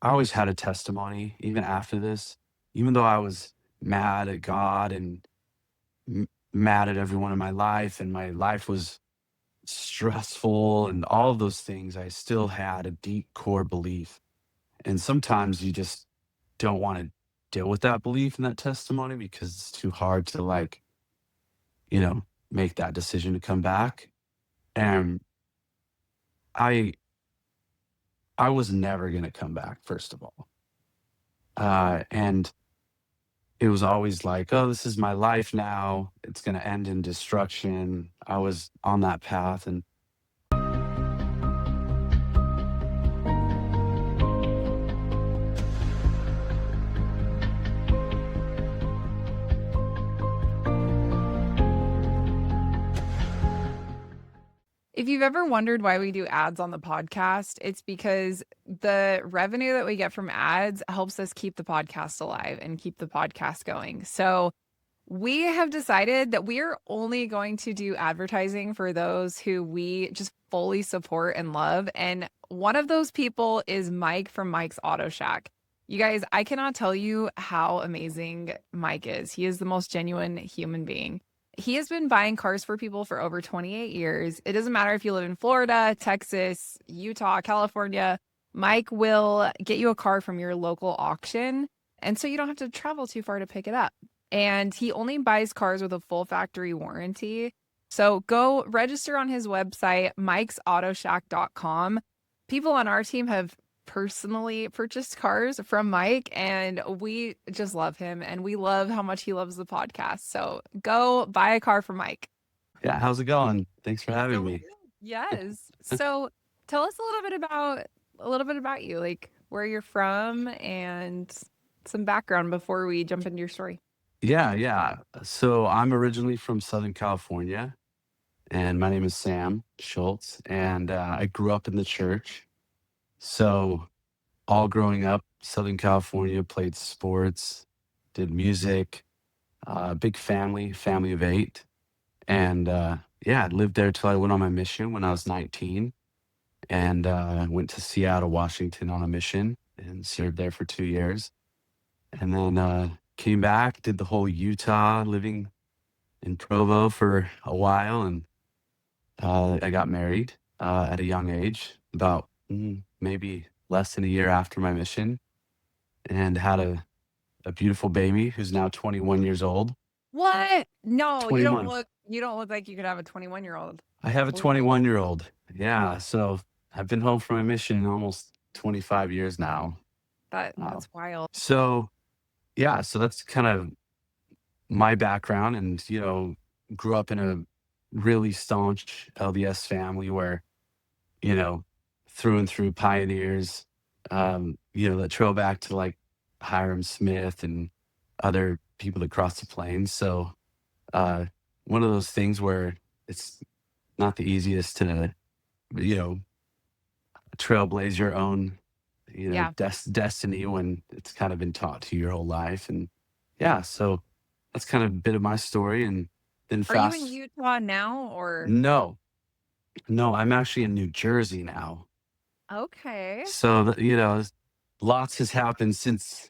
I always had a testimony even after this, even though I was mad at God and mad at everyone in my life, and my life was stressful and all of those things. I still had a deep core belief. And sometimes you just don't want to deal with that belief and that testimony because it's too hard to, like, you know, make that decision to come back. And I I was never gonna come back, first of all. And it was always like, "Oh, this is my life now. It's gonna end in destruction." I was on that path, and If you've ever wondered why we do ads on the podcast, it's because the revenue that we get from ads helps us keep the podcast alive and keep the podcast going. So we have decided that we are only going to do advertising for those who we just fully support and love. And one of those people is Mike from Mike's Auto Shack. You guys, I cannot tell you how amazing Mike is. He is the most genuine human being. He has been buying cars for people for over 28 years. It doesn't matter if you live in Florida, Texas, Utah, California. Mike will get you a car from your local auction. And so you don't have to travel too far to pick it up. And he only buys cars with a full factory warranty. So go register on his website, mikesautoshack.com. People on our team have personally purchased cars from Mike, and we just love him and we love how much he loves the podcast. So go buy a car from Mike. yeah, how's it going? Thanks for having Going me. good. Yes. So tell us a little bit about you, like where you're from and some background before we jump into your story. Yeah, yeah. So I'm originally from Southern California, and my name is Sam Schultz, and I grew up in the church. So all growing up, Southern California, played sports, did music, big family of eight. And yeah, I lived there till I went on my mission when I was 19, and went to Seattle, Washington on a mission and served there for 2 years. And then came back, did the whole Utah, living in Provo for a while, and I got married at a young age, about maybe less than a year after my mission, and had a beautiful baby who's now 21 years old. What? No, 21. you don't look like you could have a 21-year-old. I have a Believe me. 21-year-old. Yeah, so I've been home from my mission almost 25 years now. Uh, That's wild. so yeah, so that's kind of my background, and grew up in a really staunch LDS family where, you know, through and through pioneers, that trail back to like Hiram Smith and other people that crossed the plains. So uh, one of those things where it's not the easiest to, you know, trailblaze your own, Yeah. destiny when it's kind of been taught to you your whole life. And yeah, so that's kind of a bit of my story. And then Are you in fast, Utah now or no, no, I'm actually in New Jersey now. okay. So, lots has happened since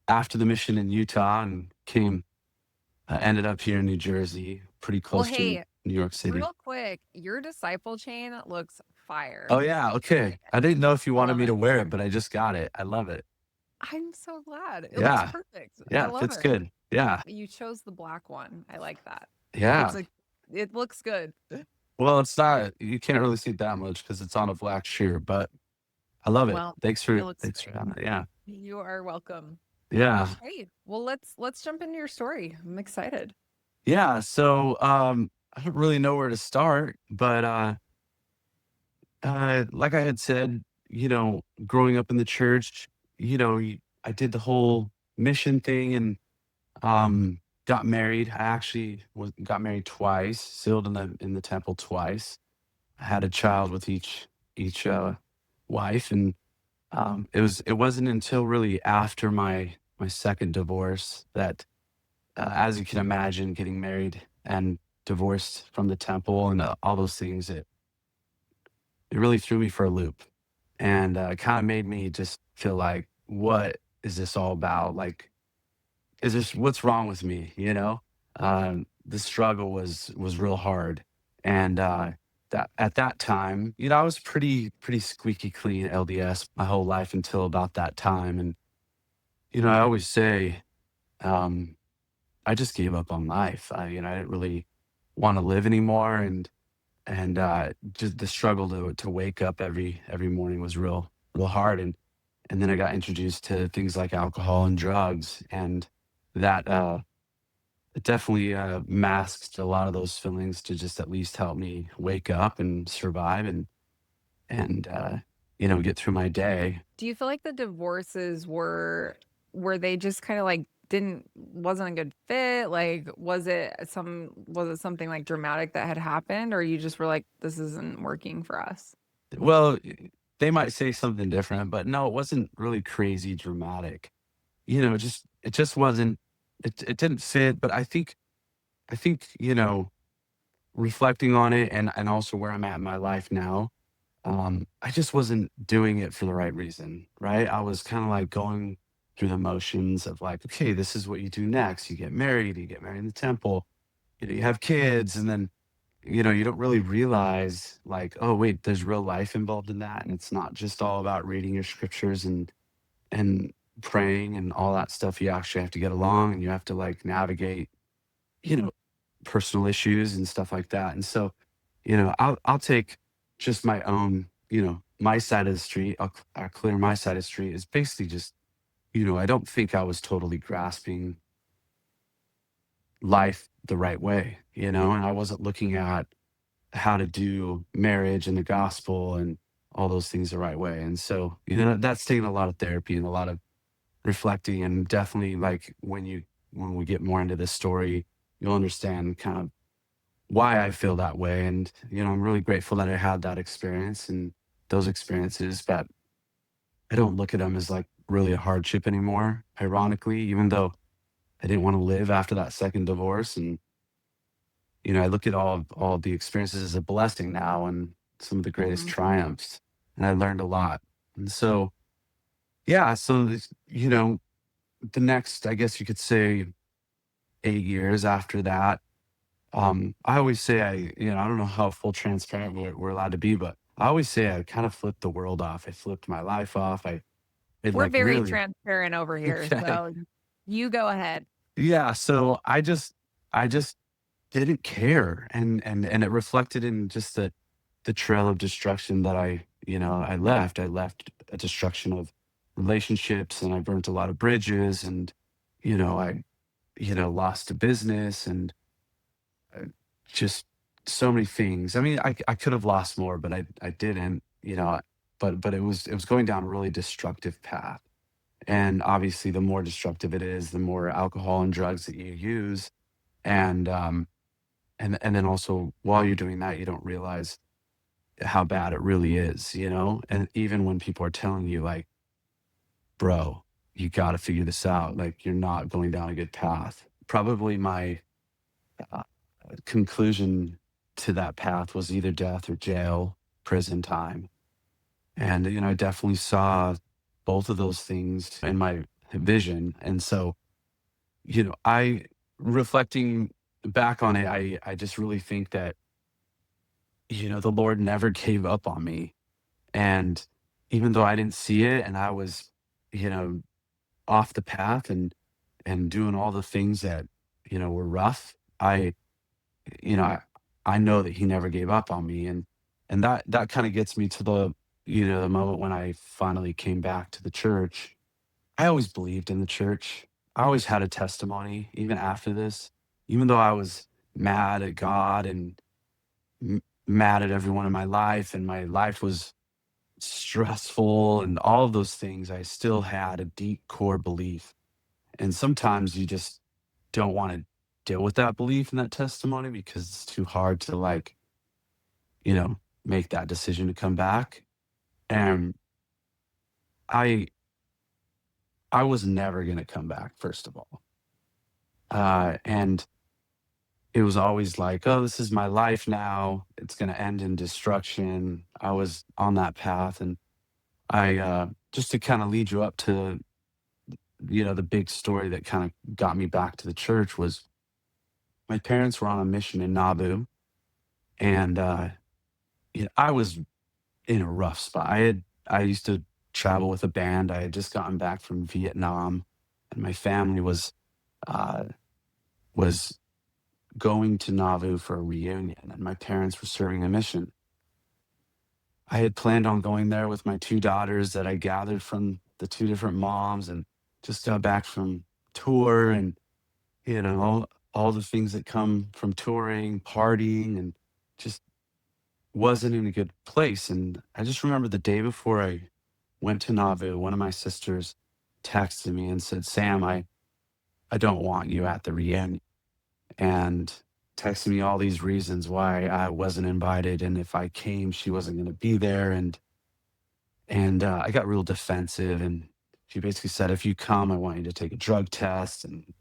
after the mission in Utah, and ended up here in New Jersey, pretty Well, close to hey, New York City. real quick, your disciple chain looks Oh fire. yeah, okay. Like, I didn't know if you I wanted love me to it. wear it, but I just got it. I love it. I'm so glad. It looks Yeah, perfect. I yeah, love fits it. good. Yeah, You chose the black one. I like that. It's yeah. a it looks good. Well, it's not. You can't really see it that much because it's on a black sheer, but I love it. Well, Thanks it for looks thanks for great. having it. Yeah, You are welcome. yeah, Okay. Well, let's jump into your story. I'm excited. yeah. So, I don't really know where to start, but like I had said, growing up in the church, I did the whole mission thing, and got married. I actually got married twice, sealed in the temple twice. I had a child with each wife, and it wasn't until really after my second divorce that, as you can imagine, getting married and divorced from the temple and all those things, it really threw me for a loop. and it kind of made me just feel like, what is this all about? Like, is this what's wrong with me? The struggle was real hard, and that at that time, I was pretty squeaky clean LDS my whole life until about that time, and I always say, um, I just gave up on life. I didn't really want to live anymore, and just the struggle to wake up every morning was real hard, and then I got introduced to things like alcohol and drugs, and that it definitely masked a lot of those feelings to just at least help me wake up and survive, and get through my day. Do you feel like the divorces were they just kind of like didn't wasn't a good fit? Like was it something like dramatic that had happened, or you just were like, this isn't working for us? Well, they might say something different, but no, it wasn't really crazy dramatic. It just wasn't. It didn't fit. But I think reflecting on it, and also where I'm at in my life now, I just wasn't doing it for the right reason, right? I was kind of like going through the motions of like, okay, this is what you do next. You get married in the temple, you have kids, and then you don't really realize like, oh wait, there's real life involved in that, and it's not just all about reading your scriptures and praying and all that stuff. You actually have to get along, and you have to like navigate, you know, personal issues and stuff like that. And so, I'll take just my own, my side of the street. I'll clear my side of the street is basically just, I don't think I was totally grasping life the right way, and I wasn't looking at how to do marriage and the gospel and all those things the right way. And so, that's taken a lot of therapy and a lot of reflecting, and definitely like when we get more into this story, you'll understand kind of why I feel that way. And, I'm really grateful that I had that experience and those experiences, but I don't look at them as like really a hardship anymore, ironically, even though I didn't want to live after that second divorce. And, I look at all of the experiences as a blessing now and some of the greatest Mhm. triumphs. And I learned a lot. And so, yeah, so, the next, I guess you could say, 8 years after that, I always say I don't know how full transparent we're allowed to be, but I always say I kind of flipped the world off. I flipped my life off. It We're like very really transparent over here, okay. so you go ahead. Yeah. So I just didn't care. And it reflected in just the trail of destruction that I left. I left a destruction of relationships, and I burnt a lot of bridges, and, I, lost a business, and uh, just so many things. I mean, I could have lost more, but I didn't, but it was going down a really destructive path. And obviously, the more destructive it is, the more alcohol and drugs that you use, and and then also while you're doing that, you don't realize how bad it really is. And even when people are telling you like, bro, you got to figure this out, like you're not going down a good path. Probably my uh, conclusion to that path was either death or jail, prison time. And, I definitely saw both of those things in my vision. And so, I, reflecting back on it, I just really think that, the Lord never gave up on me. And even though I didn't see it, and I was, you know, off the path, and doing all the things that, were rough, you know, I, I know that he never gave up on me. And that kind of gets me to the moment when I finally came back to the church. I always believed in the church. I always had a testimony, even after this, even though I was mad at God and mad at everyone in my life, and my life was stressful and all of those things. I still had a deep core belief. And sometimes you just don't want to deal with that belief and that testimony because it's too hard to like, make that decision to come back. And I I was never gonna come back, first of all. And it was always like, oh, this is my life now. It's gonna end in destruction. I was on that path. And Just to kind of lead you up to, the big story that kind of got me back to the church was my parents were on a mission in Nauvoo, and I was in a rough spot. I used to travel with a band. I had just gotten back from Vietnam, and my family uh, was going to Nauvoo for a reunion, and my parents were serving a mission. I had planned on going there with my two daughters that I gathered from the two different moms, and just got back from tour, and all the things that come from touring, partying, and just wasn't in a good place. And I just remember the day before I went to Nauvoo, one of my sisters texted me and said, "Sam, I don't want you at the reunion." And texted me all these reasons why I wasn't invited. And if I came, she wasn't going to be there. And I got real defensive. And she basically said, "If you come, I want you to take a drug test and,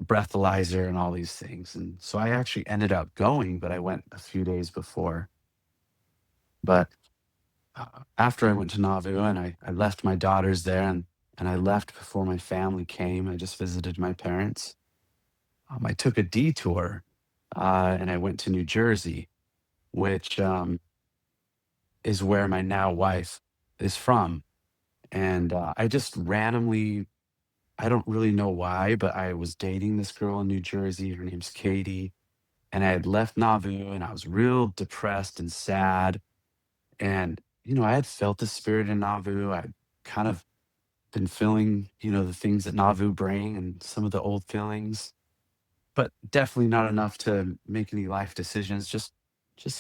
breathalyzer and all these things." And so I actually ended up going, but I went a few days before. But after I went to Nauvoo, and I left my daughters there, and I left before my family came. I just visited my parents. I took a detour, and I went to New Jersey, which is where my now wife is from. And I just randomly, I don't really know why, but I was dating this girl in New Jersey. Her name's Katie. And I had left Nauvoo, and I was real depressed and sad. And, I had felt the spirit in Nauvoo. I kind of been feeling, the things that Nauvoo bring and some of the old feelings, but definitely not enough to make any life decisions. Just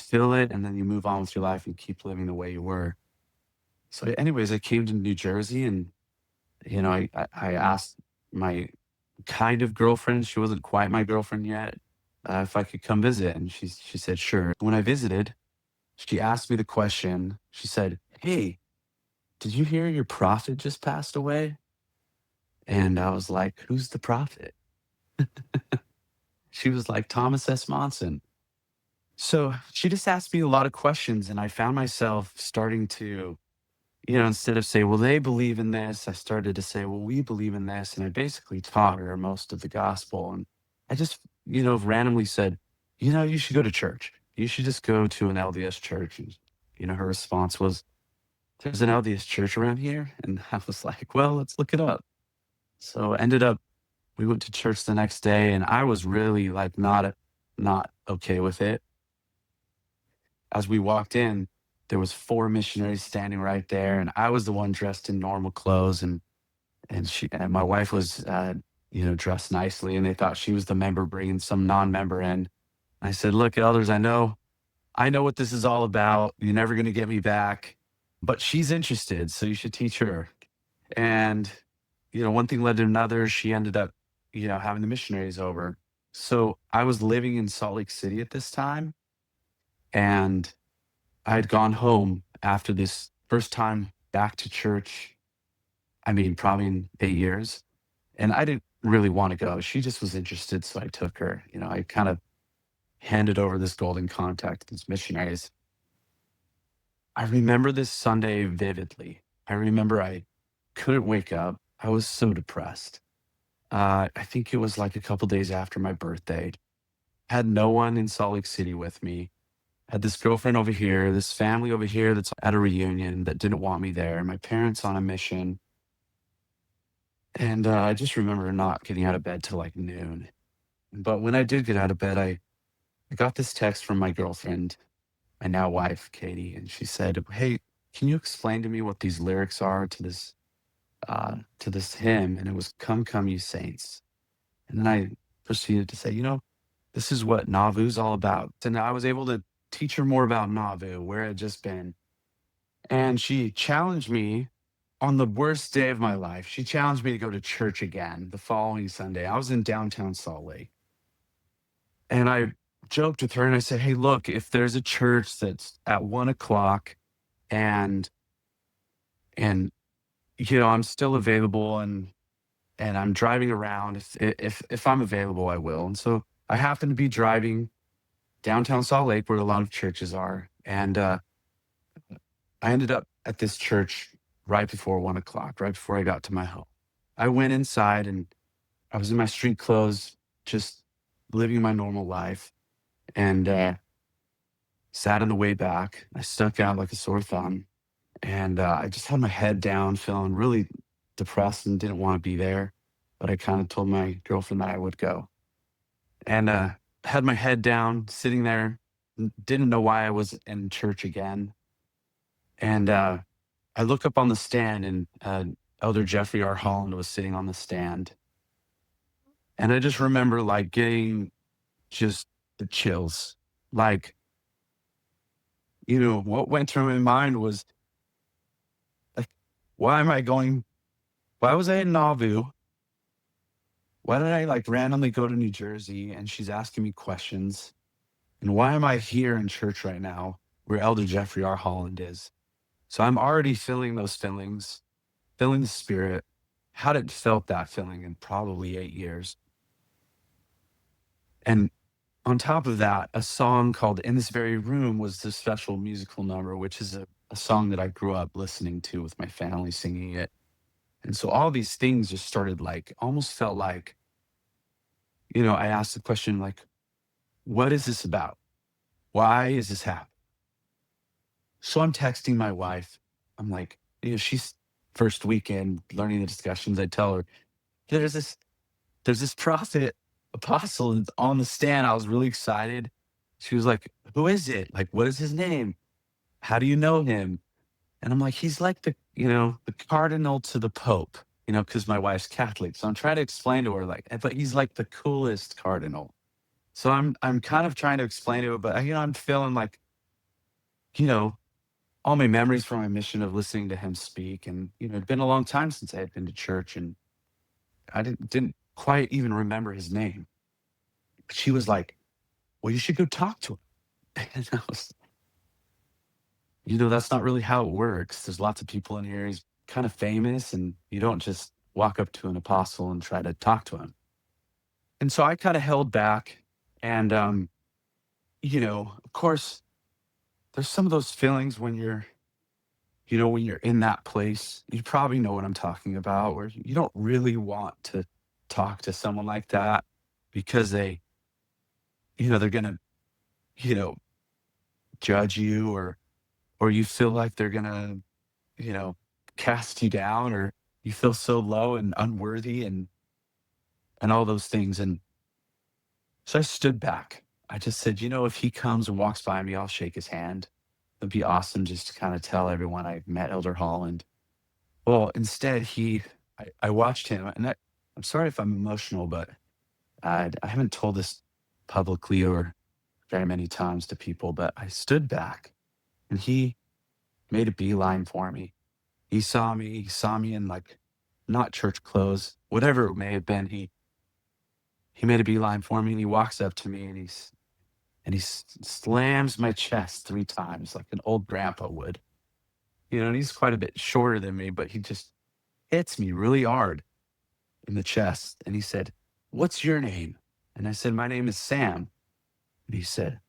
feel it, and then you move on with your life and keep living the way you were. So, anyways, I came to New Jersey, and I asked my kind of girlfriend. She wasn't quite my girlfriend yet. If I could come visit, and she said sure. When I visited, she asked me the question. She said, "Hey, did you hear your prophet just passed away?" And I was like, "Who's the prophet?" She was like, "Thomas S. Monson." So she just asked me a lot of questions, and I found myself starting to, instead of say, "Well, they believe in this," I started to say, "Well, we believe in this." And I basically taught her most of the gospel. And I just, randomly said, "You should go to church. You should just go to an LDS church." And, her response was, "There's an LDS church around here?" And I was like, "Well, let's look it up." So ended up, we went to church the next day, and I was really like not okay with it. As we walked in, there was four missionaries standing right there, and I was the one dressed in normal clothes, and my wife was dressed nicely, and they thought she was the member bringing some non-member in. I said, "Look, elders, I know what this is all about. You're never going to get me back, but she's interested, so you should teach her." And one thing led to another. She ended up having the missionaries over. So I was living in Salt Lake City at this time, and I had gone home after this first time back to church. I mean, probably in 8 years. And I didn't really want to go. She just was interested. So I took her. I kind of handed over this golden contact to these missionaries. I remember this Sunday vividly. I remember I couldn't wake up. I was so depressed. I think it was like a couple days after my birthday. Had no one in Salt Lake City with me. Had this girlfriend over here, this family over here that's at a reunion that didn't want me there. My parents on a mission. And I just remember not getting out of bed till like noon. But when I did get out of bed, I got this text from my girlfriend, my now wife, Katie, and she said, "Hey, can you explain to me what these lyrics are to this hymn?" And it was "Come, Come, You Saints." And then I proceeded to say, "This is what Nauvoo's all about." And I was able to teach her more about Nauvoo, where it had just been. And she challenged me on the worst day of my life. She challenged me to go to church again the following Sunday. I was in downtown Salt Lake. And I joked with her and I said, "Hey, look, if there's a church that's at 1 o'clock and and I'm still available and I'm driving around, if I'm available, I will." And so I happened to be driving downtown Salt Lake where a lot of churches are. And I ended up at this church right before 1 o'clock, right before I got to my home. I went inside and I was in my street clothes, just living my normal life, and sat on the way back. I stuck out like a sore thumb, and I just had my head down, feeling really depressed and didn't want to be there. But I kind of told my girlfriend that I would go, and had my head down, sitting there, didn't know why I was in church again. And I look up on the stand, and Elder Jeffrey R. Holland was sitting on the stand. And I just remember like getting just the chills. Like, what went through my mind was like, why am I going? Why was I in Nauvoo? Why did I like randomly go to New Jersey and she's asking me questions? And why am I here in church right now where Elder Jeffrey R. Holland is? So I'm already feeling those feelings, feeling the spirit. Hadn't felt that feeling in probably 8 years. And on top of that, a song called In This Very Room was the special musical number, which is a song that I grew up listening to with my family singing it. And so all these things just started like, almost felt like, I asked the question like, what is this about? Why is this happening? So I'm texting my wife. I'm like, she's first weekend learning the discussions. I tell her, there's this prophet apostle on the stand. I was really excited. She was like, who is it? Like, what is his name? How do you know him? And I'm like, he's like the cardinal to the Pope, because my wife's Catholic. So I'm trying to explain to her, like, but he's like the coolest cardinal. So I'm kind of trying to explain to her, but I'm feeling like, you know, all my memories from my mission of listening to him speak. And, it'd been a long time since I had been to church, and I didn't quite even remember his name. She was like, well, you should go talk to him. And I was, that's not really how it works. There's lots of people in here. He's kind of famous, and you don't just walk up to an apostle and try to talk to him. And so I kind of held back. And, of course, there's some of those feelings when you're in that place. You probably know what I'm talking about, where you don't really want to talk to someone like that because they're going to, you know, judge you, or you feel like they're going to, you know, cast you down, or you feel so low and unworthy, and all those things. And so I stood back. I just said, if he comes and walks by me, I'll shake his hand. It'd be awesome just to kind of tell everyone I met Elder Holland. Well, instead, I watched him, and I'm sorry if I'm emotional, but I haven't told this publicly or very many times to people, but I stood back, and he made a beeline for me. He saw me in like not church clothes, whatever it may have been. He made a beeline for me, and he walks up to me, and he slams my chest 3 times like an old grandpa would. And he's quite a bit shorter than me, but he just hits me really hard in the chest. And he said, "What's your name?" And I said, "My name is Sam." And he said,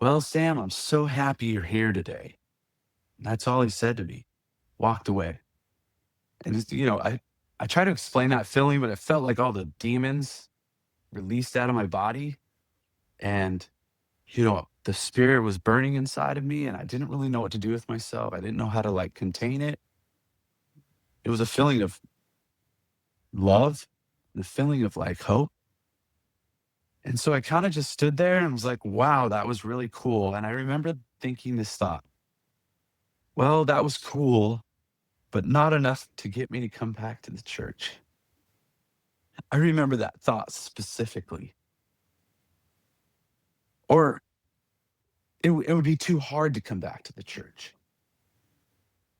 "Well, Sam, I'm so happy you're here today." And that's all he said to me. Walked away. And I try to explain that feeling, but it felt like all the demons released out of my body. And the spirit was burning inside of me, and I didn't really know what to do with myself. I didn't know how to like contain it. It was a feeling of love, the feeling of like hope. And so I kind of just stood there and was like, wow, that was really cool. And I remember thinking this thought, well, that was cool, but not enough to get me to come back to the church. I remember that thought specifically. Or it would be too hard to come back to the church.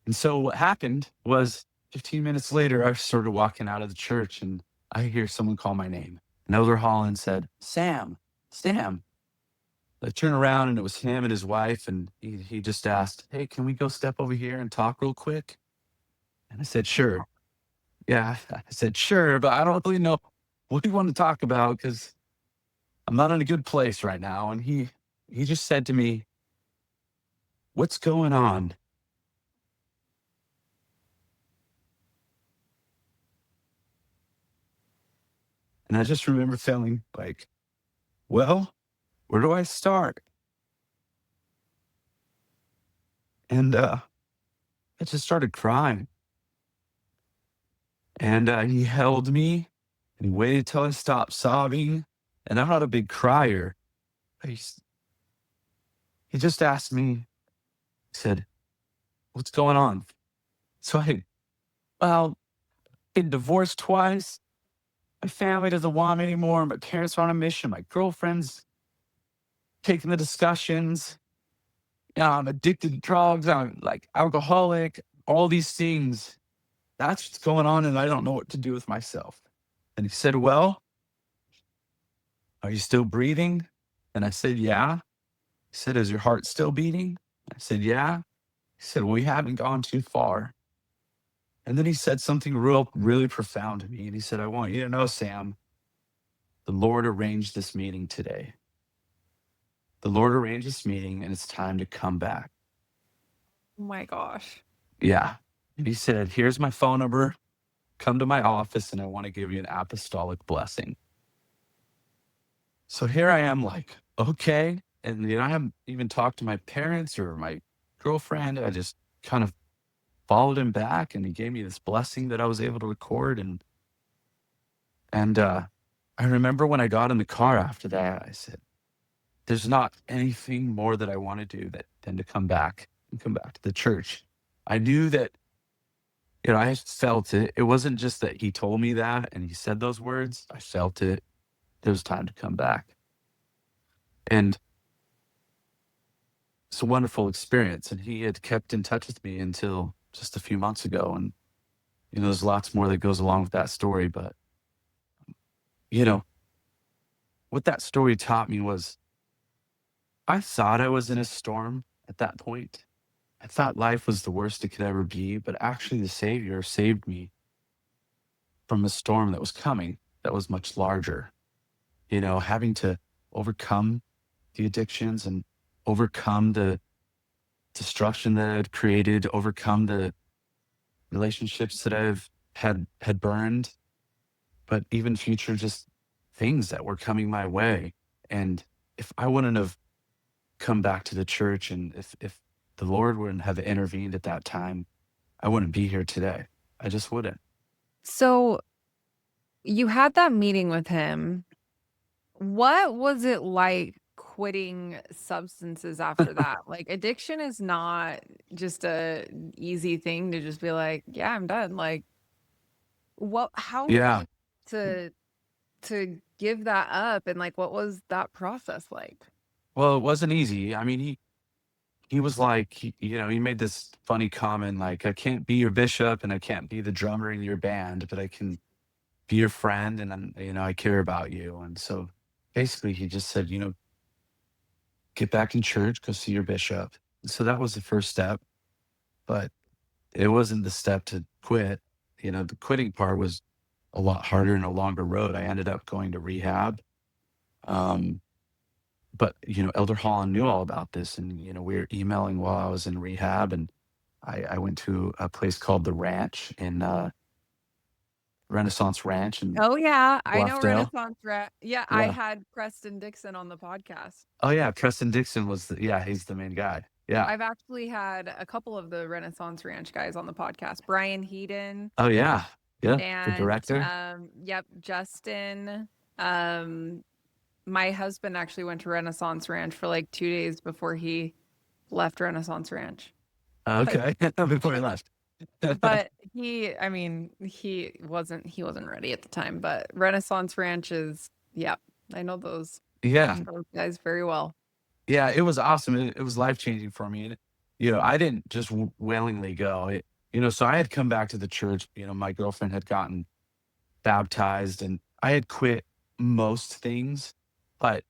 And so what happened was 15 minutes later, I started walking out of the church, and I hear someone call my name. And Elder Holland said, "Sam, Sam." I turned around, and it was him and his wife. And he just asked, "Hey, can we go step over here and talk real quick?" And I said, "Sure." Yeah, I said, "Sure, but I don't really know what you want to talk about because I'm not in a good place right now." And he just said to me, "What's going on?" And I just remember feeling like, well, where do I start? And I just started crying. And he held me and he waited till I stopped sobbing. And I'm not a big crier. He, he just asked me, he said, what's going on? So well, been divorced twice. My family doesn't want me anymore. My parents are on a mission. My girlfriend's taking the discussions. I'm addicted to drugs. I'm like alcoholic, all these things. That's what's going on. And I don't know what to do with myself. And he said, well, are you still breathing? And I said, yeah. He said, is your heart still beating? I said, yeah. He said, well, we haven't gone too far. And then he said something really profound to me. And he said, I want you to know, Sam, the Lord arranged this meeting today. The Lord arranged this meeting and it's time to come back. Oh my gosh. Yeah. And he said, here's my phone number. Come to my office and I want to give you an apostolic blessing. So here I am like, okay. And I haven't even talked to my parents or my girlfriend. I just kind of followed him back and he gave me this blessing that I was able to record. And I remember when I got in the car after that, I said, there's not anything more that I want to do than to come back and come back to the church. I knew that, I felt it. It wasn't just that he told me that and he said those words. I felt it. It was time to come back. And it's a wonderful experience. And he had kept in touch with me until just a few months ago. And, there's lots more that goes along with that story. But, what that story taught me was I thought I was in a storm at that point. I thought life was the worst it could ever be. But actually, the Savior saved me from a storm that was coming that was much larger. Having to overcome the addictions and overcome the destruction that I had created, overcome the relationships that I've had burned, but even future just things that were coming my way. And if I wouldn't have come back to the church and if the Lord wouldn't have intervened at that time, I wouldn't be here today. I just wouldn't. So you had that meeting with him. What was it like quitting substances after that? Like addiction is not just a easy thing to just be like, yeah, I'm done. Like how were Yeah. you to give that up and like what was that process like? Well, it wasn't easy. I mean, he was like, he made this funny comment like, I can't be your bishop and I can't be the drummer in your band, but I can be your friend and I care about you. And so basically he just said, get back in church, go see your bishop. So that was the first step, but it wasn't the step to quit. The quitting part was a lot harder and a longer road. I ended up going to rehab. But, Elder Holland knew all about this and, we were emailing while I was in rehab and I went to a place called the Ranch in Renaissance Ranch in Oh yeah, I know Bluffdale. Renaissance Rat. Yeah, I Yeah. had Preston Dixon on the podcast. Oh yeah, Preston Dixon was he's the main guy. Yeah. I've actually had a couple of the Renaissance Ranch guys on the podcast. Brian Heaton Oh yeah. Yeah. The and director. yep, Justin. My husband actually went to Renaissance Ranch for like 2 days before he left Renaissance Ranch. Okay. Before he left. But he wasn't ready at the time, but Renaissance Ranch is, yeah, I know those Yeah. guys very well. Yeah, it was awesome. It was life-changing for me. And, I didn't just willingly go. So I had come back to the church. My girlfriend had gotten baptized and I had quit most things, but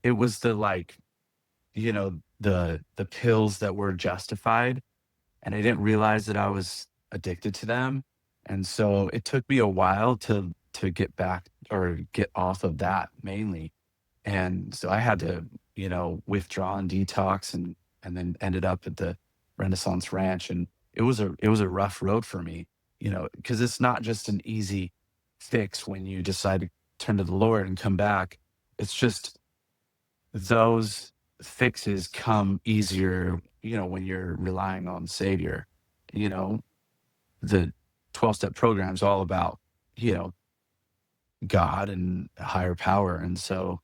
it was the pills that were justified. And I didn't realize that I was addicted to them. And so it took me a while to get back or get off of that mainly. And so I had to, withdraw and detox and then ended up at the Renaissance Ranch. And it was a rough road for me, because it's not just an easy fix when you decide turn to the Lord and come back. It's just those fixes come easier, when you're relying on Savior. You know, the 12-step program is all about, you know, God and higher power. And so,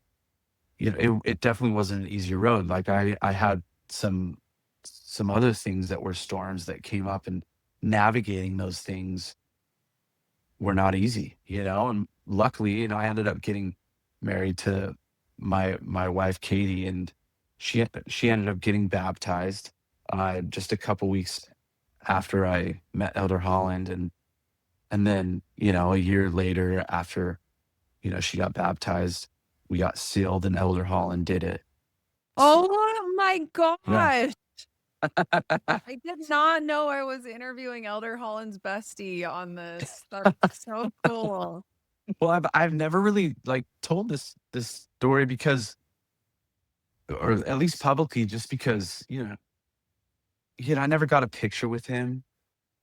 it definitely wasn't an easy road. Like I had some other things that were storms that came up, and navigating those things were not easy, and luckily, I ended up getting married to my wife, Katie, and she ended up getting baptized, just a couple weeks after I met Elder Holland, and then, a year later after, she got baptized, we got sealed and Elder Holland did it. Oh my Yeah. gosh. I did not know I was interviewing Elder Holland's bestie on this. That's so cool. Well, I've never really, like, told this story because, or at least publicly, just because, I never got a picture with him,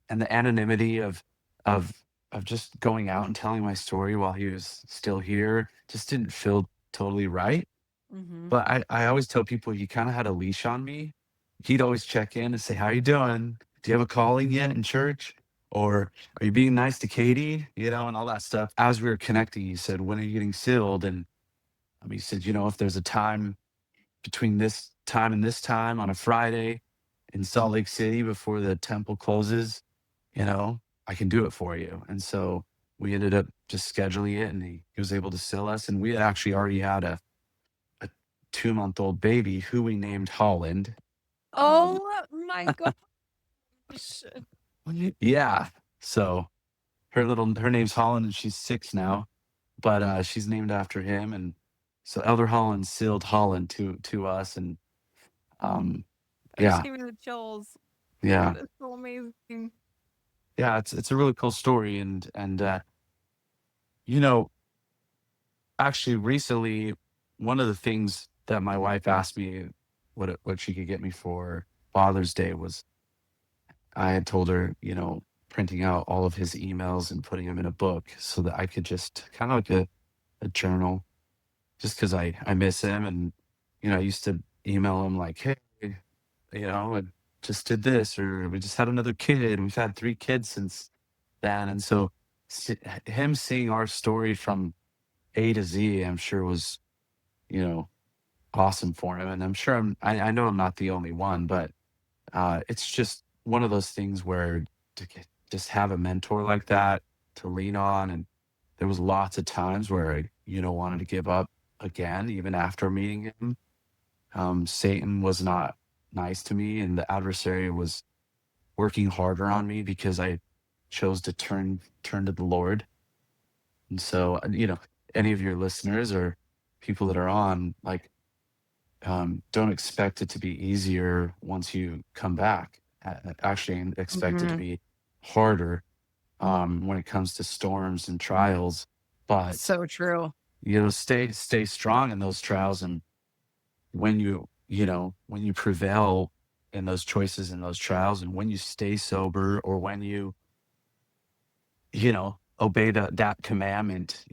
and the anonymity of of just going out and telling my story while he was still here just didn't feel totally right. Mm-hmm. But I always tell people he kinda had a leash on me. He'd always check in and say, "How you doing? Do you have a calling yet in church? Or are you being nice to Katie?" And all that stuff. As we were connecting, he said, "When are you getting sealed?" And, he said, "If there's a time between this time and this time on a Friday in Salt Lake City before the temple closes, you know, I can do it for you." And so we ended up just scheduling it, and he was able to seal us. And we had actually already had a 2-month-old baby who we named Holland. Oh my gosh. Yeah. So her name's Holland, and she's 6 now, but she's named after him. And so Elder Holland sealed Holland to us. And um I just yeah, gave me the chills. yeah, That is so amazing. yeah. It's a really cool story. And you know, actually, recently, one of the things that my wife asked me what she could get me for Father's Day was, I had told her, printing out all of his emails and putting them in a book so that I could just kind of like a journal, just because I miss him. And, I used to email him like, "Hey, I just did this," or "We just had another kid. We've had 3 kids since then." And so him seeing our story from A to Z, I'm sure was, you know, awesome for him. And I'm sure I know I'm not the only one, but it's just one of those things where just have a mentor like that to lean on. And there was lots of times where I, wanted to give up again, even after meeting him. Satan was not nice to me, and the adversary was working harder on me because I chose to turn to the Lord. And so, any of your listeners or people that are on, like, don't expect it to be easier once you come back. Actually, expect it to Mm-hmm. be harder, when it comes to storms and trials. But, So true. stay strong in those trials. And when you prevail in those choices and those trials, and when you stay sober, or when obey that commandment,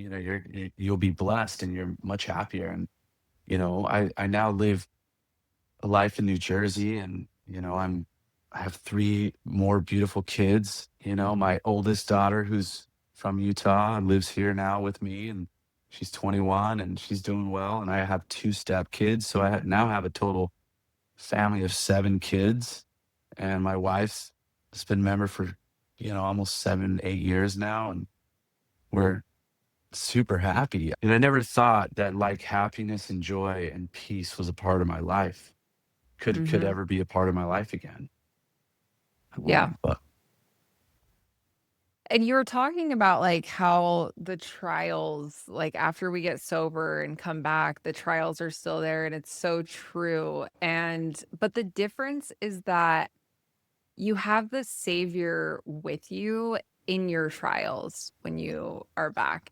you'll be blessed and you're much happier. And, I now live a life in New Jersey, and, I have 3 more beautiful kids. My oldest daughter, who's from Utah, lives here now with me, and she's 21 and she's doing well. And I have 2 step kids, so I now have a total family of 7 kids. And my wife's been a member for, almost 7, 8 years now, and we're super happy. And I never thought that, like, happiness and joy and peace was a part of my life, could Mm-hmm. ever be a part of my life again. Yeah. But And you were talking about like how the trials, like after we get sober and come back, the trials are still there. And it's so true. But the difference is that you have the Savior with you in your trials when you are back.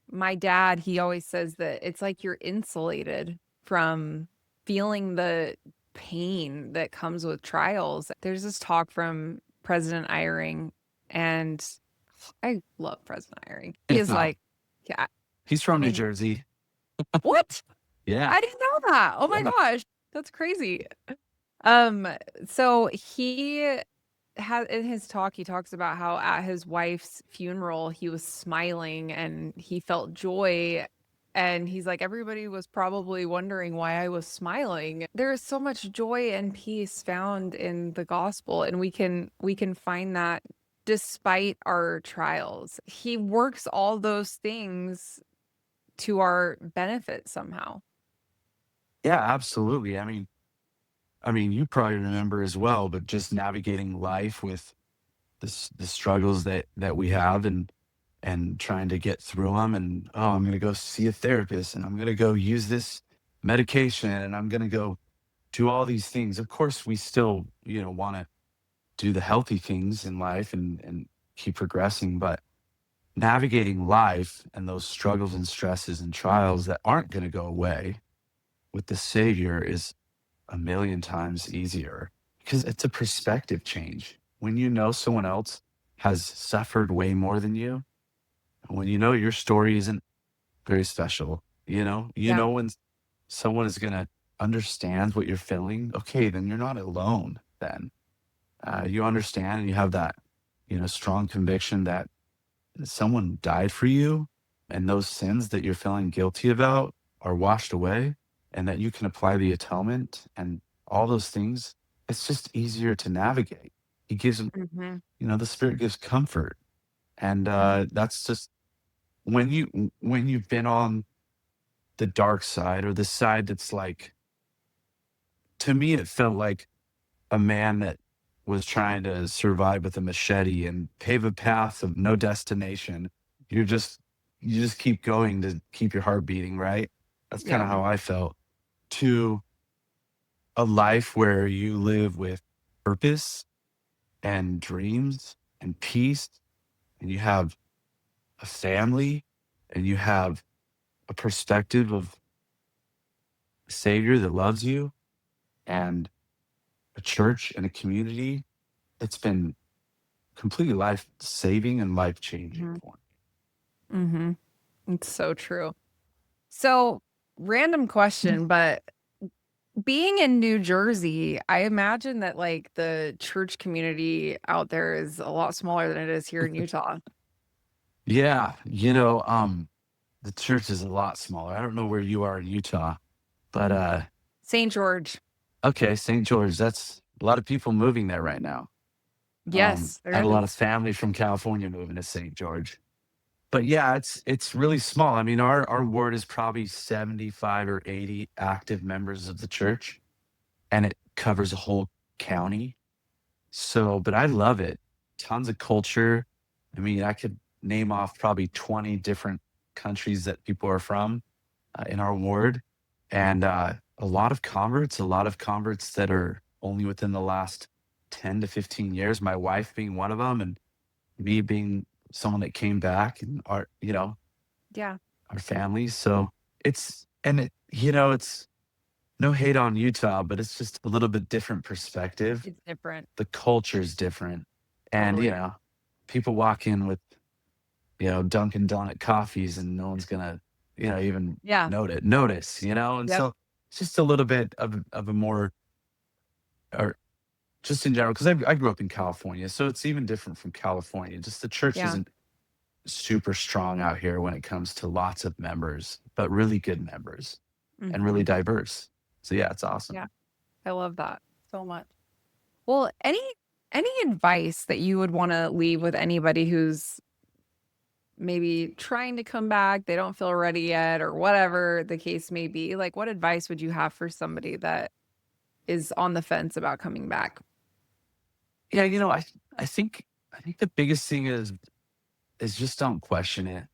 My dad, he always says that it's like you're insulated from feeling the pain that comes with trials. There's this talk from President Eyring, and I love President Eyring. He is yeah, like, Yeah. He's from New And Jersey. what? Yeah. I didn't know that. Oh my Yeah. gosh. That's crazy. Um, so he has in his talk, he talks about how at his wife's funeral, he was smiling and he felt joy. And he's like, everybody was probably wondering why I was smiling. There is so much joy and peace found in the gospel, and we can find that despite our trials. He works all those things to our benefit somehow. Yeah, absolutely. I mean, you probably remember as well, but just navigating life with the struggles that we have, and trying to get through them, and oh, I'm gonna go see a therapist, and I'm gonna go use this medication, and I'm gonna go do all these things. Of course, we still, want to do the healthy things in life, and keep progressing, but navigating life and those struggles and stresses and trials that aren't going to go away with the Savior is a million times easier, because it's a perspective change. When you know someone else has suffered way more than you, and when you know your story isn't very special, Yeah. when someone is going to understand what you're feeling, okay, then you're not alone then. You understand, and you have that, strong conviction that someone died for you, and those sins that you're feeling guilty about are washed away, and that you can apply the atonement and all those things. It's just easier to navigate. He gives, Hmm. the Spirit gives comfort. And that's just when you've been on the dark side, or the side that's like, to me, it felt like a man that was trying to survive with a machete and pave a path of no destination. You're just you just keep going to keep your heart beating, right? That's kind Yeah. of how I felt. To a life where you live with purpose and dreams and peace, and you have a family, and you have a perspective of a Savior that loves you, and a church and a community. It's been completely life saving and life changing Hmm. for Hmm. It's so true. So, random question, but being in New Jersey, I imagine that like the church community out there is a lot smaller than it is here in Utah. Yeah, the church is a lot smaller. I don't know where you are in Utah, but St. George. okay, St. George, that's a lot of people moving there right now. Yes, I there have a lot of is. family from California moving to St. George. But yeah, it's really small. I mean, our ward is probably 75 or 80 active members of the church, and it covers a whole county. So, but I love it. Tons of culture. I mean, I could name off probably 20 different countries that people are from, in our ward, and a lot of converts that are only within the last 10 to 15 years. My wife being one of them, and me being someone that came back, and Yeah, our families. So it's no hate on Utah, but it's just a little bit different perspective. it's different. The culture is different. And, Totally. people walk in with, Dunkin' Donut coffees, and no one's gonna, even Yeah. notice, and Yep. so it's just a little bit of a more, or just in general, because I grew up in California, so it's even different from California. Just the church Yeah. isn't super strong out here when it comes to lots of members, but really good members, and really Hmm. diverse. So yeah, it's Yeah. awesome. I love that so much. Well, any advice that you would want to leave with anybody who's maybe trying to come back, they don't feel ready yet, or whatever the case may be? Like, what advice would you have for somebody that is on the fence about coming back? Yeah, I think the biggest thing is just don't question it.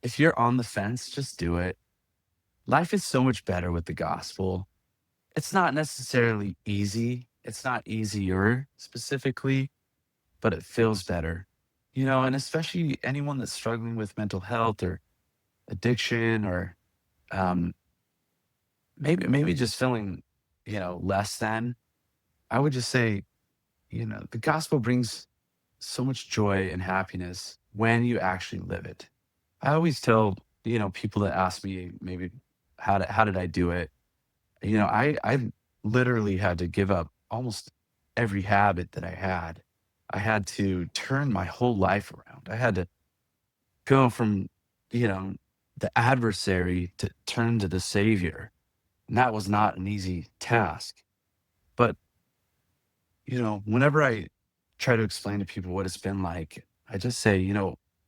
If you're on the fence, just do it. Life is so much better with the gospel. It's not necessarily easy. It's not easier specifically, but it feels better. And especially anyone that's struggling with mental health or addiction, or um, maybe just feeling, less than. I would just say, the gospel brings so much joy and happiness when you actually live it. I always tell people that ask me maybe how did I do it? I literally had to give up almost every habit that I had. I had to turn my whole life around. I had to go from, you know, the adversary to turn to the savior. And that was not an easy task. But, whenever I try to explain to people what it's been like, I just say,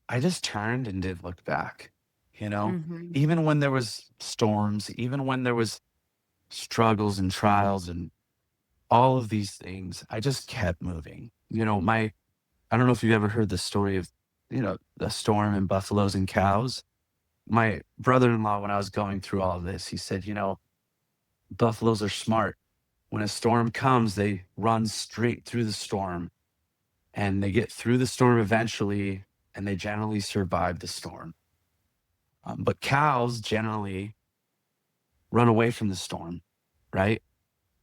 I just turned and didn't look back. You know, Hmm. even when there was storms, even when there was struggles and trials and all of these things, I just kept moving. I don't know if you've ever heard the story of, the storm and buffaloes and cows. My brother-in-law, when I was going through all of this, he said, buffaloes are smart. When a storm comes, they run straight through the storm and they get through the storm eventually, and they generally survive the storm. But cows generally run away from the storm, right?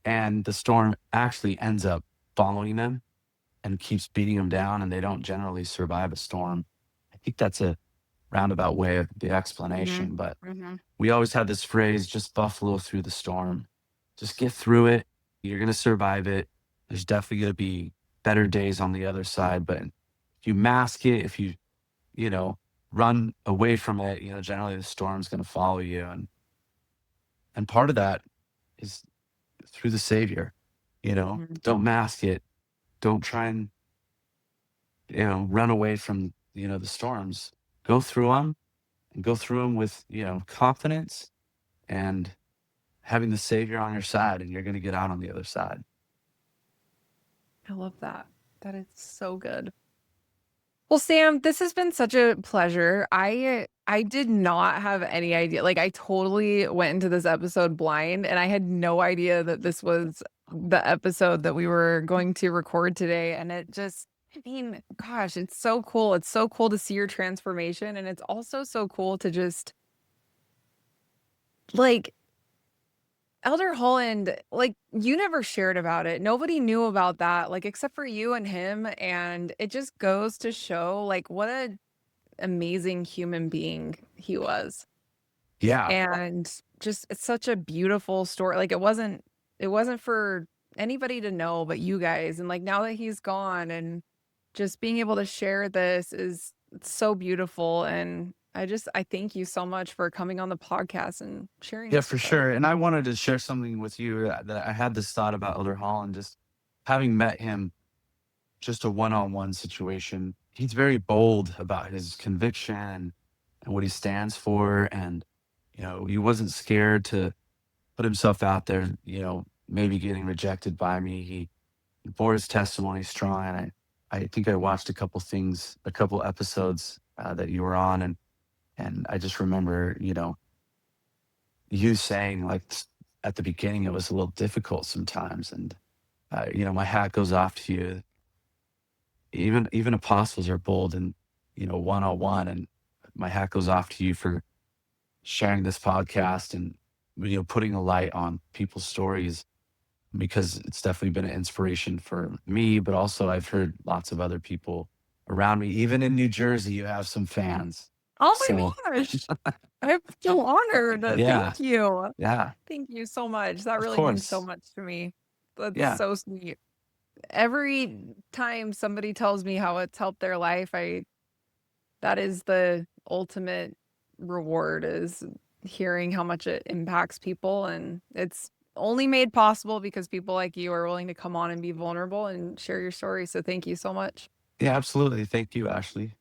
And the storm actually ends up following them and keeps beating them down, and they don't generally survive a storm. I think that's a roundabout way of the Hmm. explanation, but Hmm. we always had this phrase, just buffalo through the storm. Just get through it. You're going to survive it. There's definitely going to be better days on the other side. But if you mask it, if you know, run away from it, generally the storm's going to follow you. And part of that is through the Savior. Hmm. Don't mask it. Don't try and, run away from, the storms. Go through them and go through them with, confidence and having the Savior on your side, and you're going to get out on the other side. I love that. That is so good. Well, Sam, this has been such a pleasure. I did not have any idea. Like I totally went into this episode blind and I had no idea that this was the episode that we were going to record today. And it just, I mean, gosh, it's so cool. It's so cool to see your transformation. And it's also so cool to just like Elder Holland, like you never shared about it. Nobody knew about that, like except for you and him. And it just goes to show like what a amazing human being he was. Yeah. And just it's such a beautiful story. Like it wasn't for anybody to know but you guys. And like now that he's gone and just being able to share this is so beautiful. And I thank you so much for coming on the podcast and sharing Yeah, this for with us. sure. And I wanted to share something with you that I had this thought about Elder Holland, just having met him, just a one-on-one situation. He's very bold about his conviction and what he stands for. And, he wasn't scared to put himself out there, maybe getting rejected by me. He bore his testimony strong. And I think I watched a couple episodes that you were on. And I just remember, you saying like at the beginning, it was a little difficult sometimes. And, my hat goes off to you. Even apostles are bold and, one-on-one. And my hat goes off to you for sharing this podcast and, putting a light on people's stories, because it's definitely been an inspiration for me, but also I've heard lots of other people around me. Even in New Jersey, you have some fans. Oh So my gosh. I'm so honored. yeah, Thank you. yeah, Thank you so much. That of really means so course. much to me. That's Yeah. so sweet. Every time somebody tells me how it's helped their life, I that is the ultimate reward is hearing how much it impacts people and it's only made possible because people like you are willing to come on and be vulnerable and share your story. So thank you so much. Yeah, absolutely. Thank you, Ashley.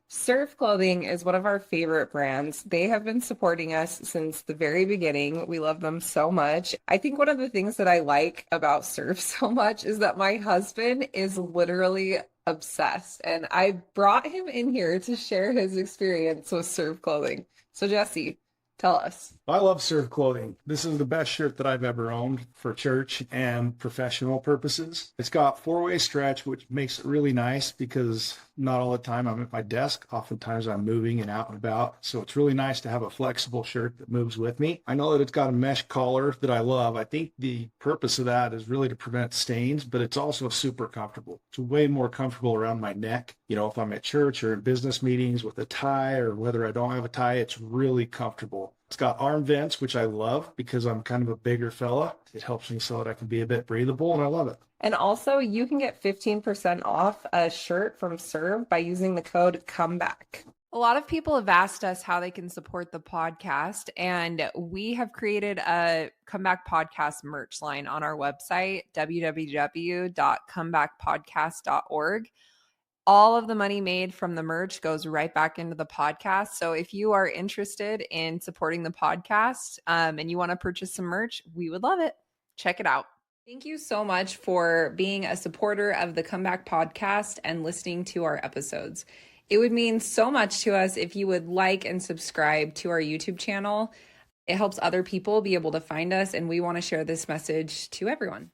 Surf Clothing is one of our favorite brands. They have been supporting us since the very beginning. We love them so much. I think one of the things that I like about Surf so much is that my husband is literally obsessed, and I brought him in here to share his experience with Surf Clothing. So, Jesse, tell us. I love Serve Clothing. This is the best shirt that I've ever owned for church and professional purposes. It's got four-way stretch, which makes it really nice because not all the time I'm at my desk. Oftentimes I'm moving and out and about. So it's really nice to have a flexible shirt that moves with me. I know that it's got a mesh collar that I love. I think the purpose of that is really to prevent stains, but it's also super comfortable. It's way more comfortable around my neck. You know, if I'm at church or in business meetings with a tie, or whether I don't have a tie, it's really comfortable. It's got arm vents, which I love because I'm kind of a bigger fella. It helps me so that I can be a bit breathable, and I love it. And also, you can get 15% off a shirt from Serve by using the code COMEBACK. A lot of people have asked us how they can support the podcast, and we have created a Comeback Podcast merch line on our website, www.comebackpodcast.org. All of the money made from the merch goes right back into the podcast. So if you are interested in supporting the podcast and you want to purchase some merch, we would love it. Check it out. Thank you so much for being a supporter of the Comeback Podcast and listening to our episodes. It would mean so much to us if you would like and subscribe to our YouTube channel. It helps other people be able to find us, and we want to share this message to everyone.